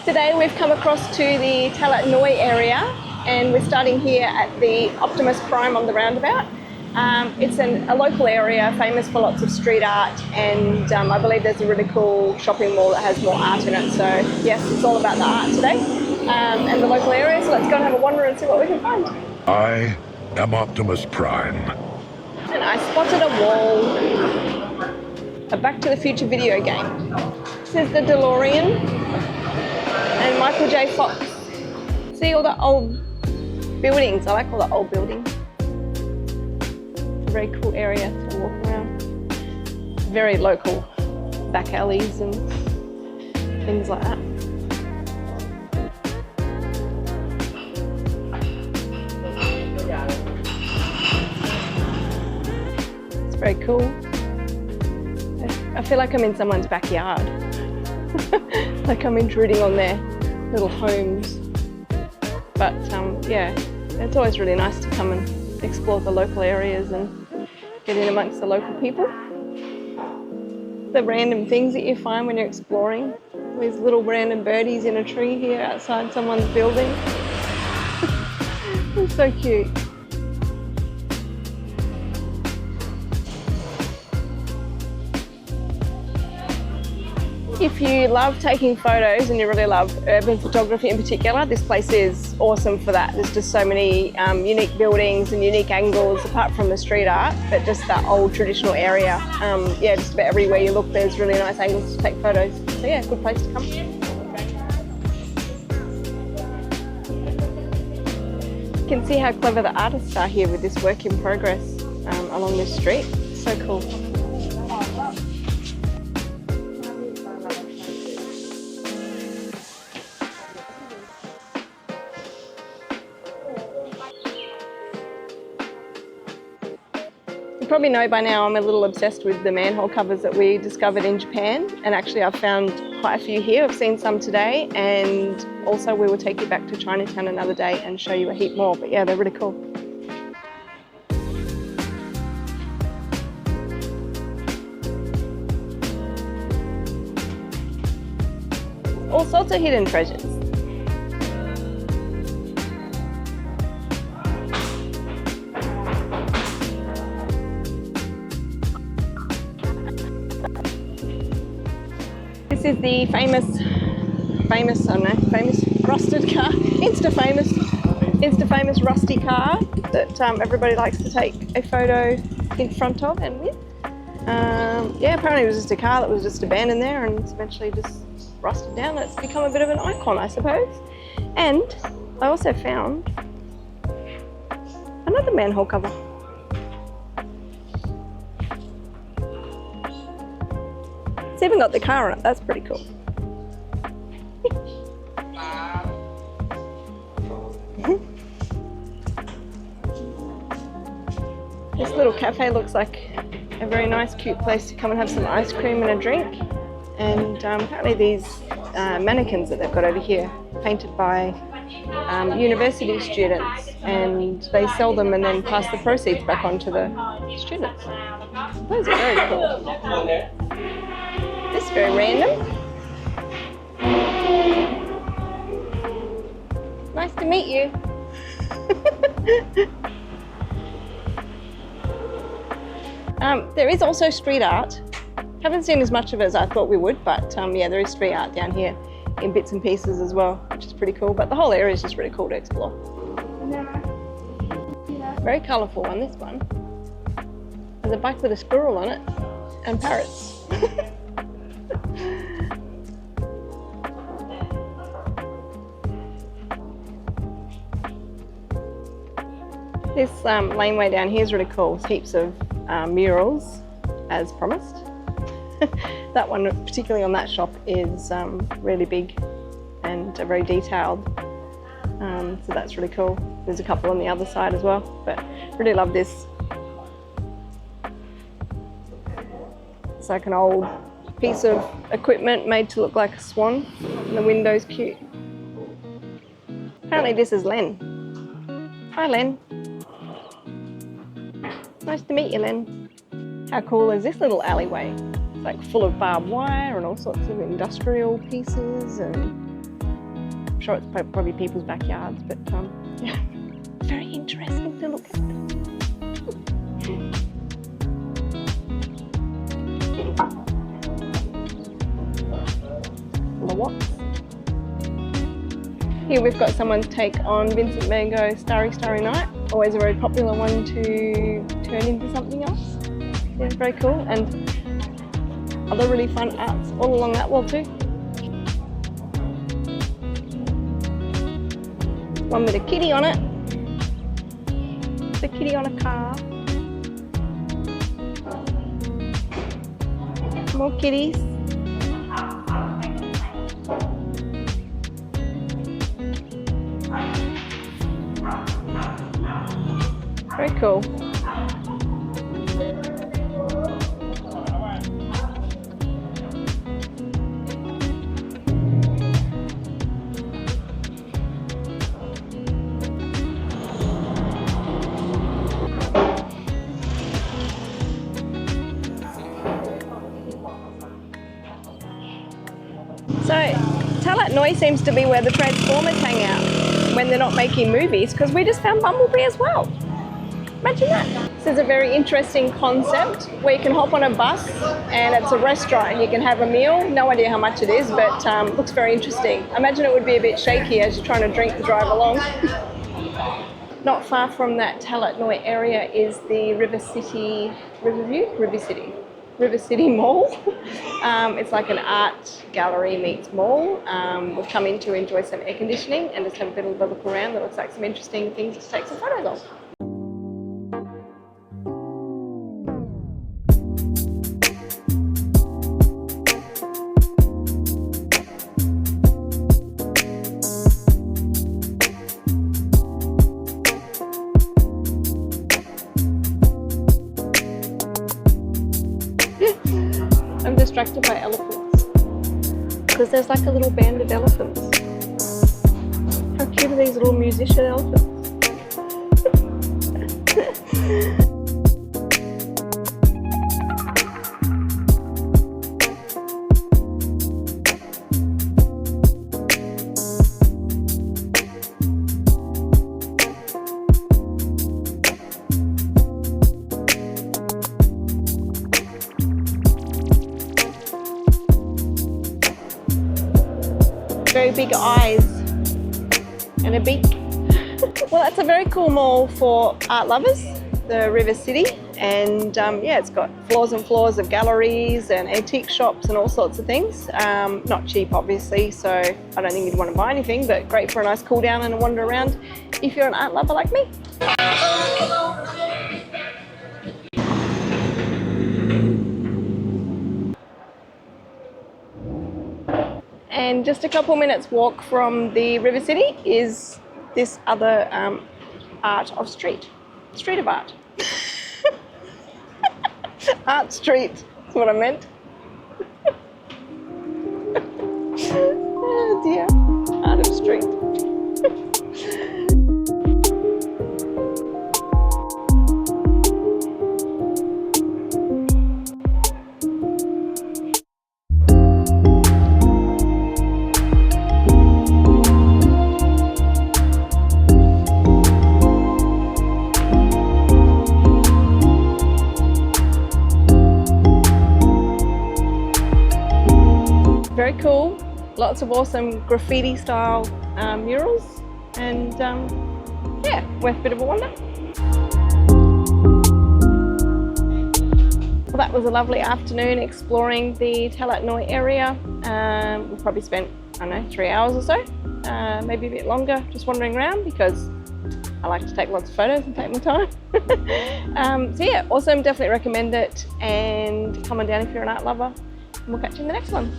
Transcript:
Today we've come across to the Talat Noi area and we're starting here at the Optimus Prime on the roundabout. It's a local area famous for lots of street art, and I believe there's a really cool shopping mall that has more art in it. So yes, it's all about the art today and the local area. So let's go and have a wander and see what we can find. I am Optimus Prime. And I spotted a wall, a Back to the Future video game. This is the DeLorean and Michael J. Fox. See all the old buildings. I like all the old buildings. It's a very cool area to walk around. Very local back alleys and things like that. It's very cool. I feel like I'm in someone's backyard. Like I'm intruding on their little homes. But yeah, it's always really nice to come and explore the local areas and get in amongst the local people. The random things that you find when you're exploring. These little random birdies in a tree here outside someone's building. It's so cute. If you love taking photos and you really love urban photography in particular, this place is awesome for that. There's just so many unique buildings and unique angles apart from the street art, but just that old traditional area. Yeah, just about everywhere you look there's really nice angles to take photos. So yeah, good place to come. You can see how clever the artists are here with this work in progress along this street. So cool. You probably know by now I'm a little obsessed with the manhole covers that we discovered in Japan, and actually I've found quite a few here. I've seen some today, and also we will take you back to Chinatown another day and show you a heap more, but yeah, they're really cool. All sorts of hidden treasures. This is the famous rusted car, Insta-famous rusty car that everybody likes to take a photo in front of and with. Yeah, apparently it was just a car that was just abandoned there and it's eventually just rusted down. It's become a bit of an icon, I suppose. And I also found another manhole cover. It's even got the car on it, that's pretty cool. This little cafe looks like a very nice, cute place to come and have some ice cream and a drink. And apparently these mannequins that they've got over here, painted by university students, and they sell them and then pass the proceeds back on to the students. Those are very cool. This is very random. Nice to meet you. There is also street art. Haven't seen as much of it as I thought we would, but yeah, there is street art down here in bits and pieces as well, which is pretty cool. But the whole area is just really cool to explore. Very colourful one, this one. There's a bike with a squirrel on it and parrots. This laneway down here is really cool. There's heaps of murals, as promised. That one, particularly on that shop, is really big and very detailed. So that's really cool. There's a couple on the other side as well, but really love this. It's like an old piece of equipment made to look like a swan, and the window's cute. Apparently this is Len. Hi Len. Nice to meet you, Len. How cool is this little alleyway? It's like full of barbed wire and all sorts of industrial pieces and sure it's probably people's backyards, but yeah, very interesting to look at. Here we've got someone's take on Vincent van Gogh's Starry Starry Night, always a very popular one to turn into something else. Yeah, very cool, and other really fun arts all along that wall too. One with a kitty on it. It's a kitty on a car. More kitties. Very cool. So, Talat Noi seems to be where the Transformers hang out when they're not making movies, because we just found Bumblebee as well. Imagine that. This is a very interesting concept where you can hop on a bus and it's a restaurant and you can have a meal. No idea how much it is, but looks very interesting. I imagine it would be a bit shaky as you're trying to drink the drive along. Not far from that Talat Noi area is the River City Mall. It's like an art gallery meets mall. We've come in to enjoy some air conditioning and just have a bit of a look around. That looks like some interesting things to take some photos of. I'm distracted by elephants because there's like a little band of elephants. How cute are these little musician elephants? Very big eyes and a beak. Well, that's a very cool mall for art lovers, the River City, and yeah, it's got floors and floors of galleries and antique shops and all sorts of things. Not cheap, obviously, so I don't think you'd want to buy anything, but great for a nice cool down and a wander around if you're an art lover like me. And just a couple minutes walk from the River City is this other art of street of art. Art street is what I meant. Oh dear, art of street. Very cool, lots of awesome graffiti style murals, and yeah, worth a bit of a wander. Well, that was a lovely afternoon exploring the Talat Noi area. We probably spent, I don't know, 3 hours or so, maybe a bit longer, just wandering around because I like to take lots of photos and take my time. So yeah, awesome, definitely recommend it, and come on down if you're an art lover, and we'll catch you in the next one.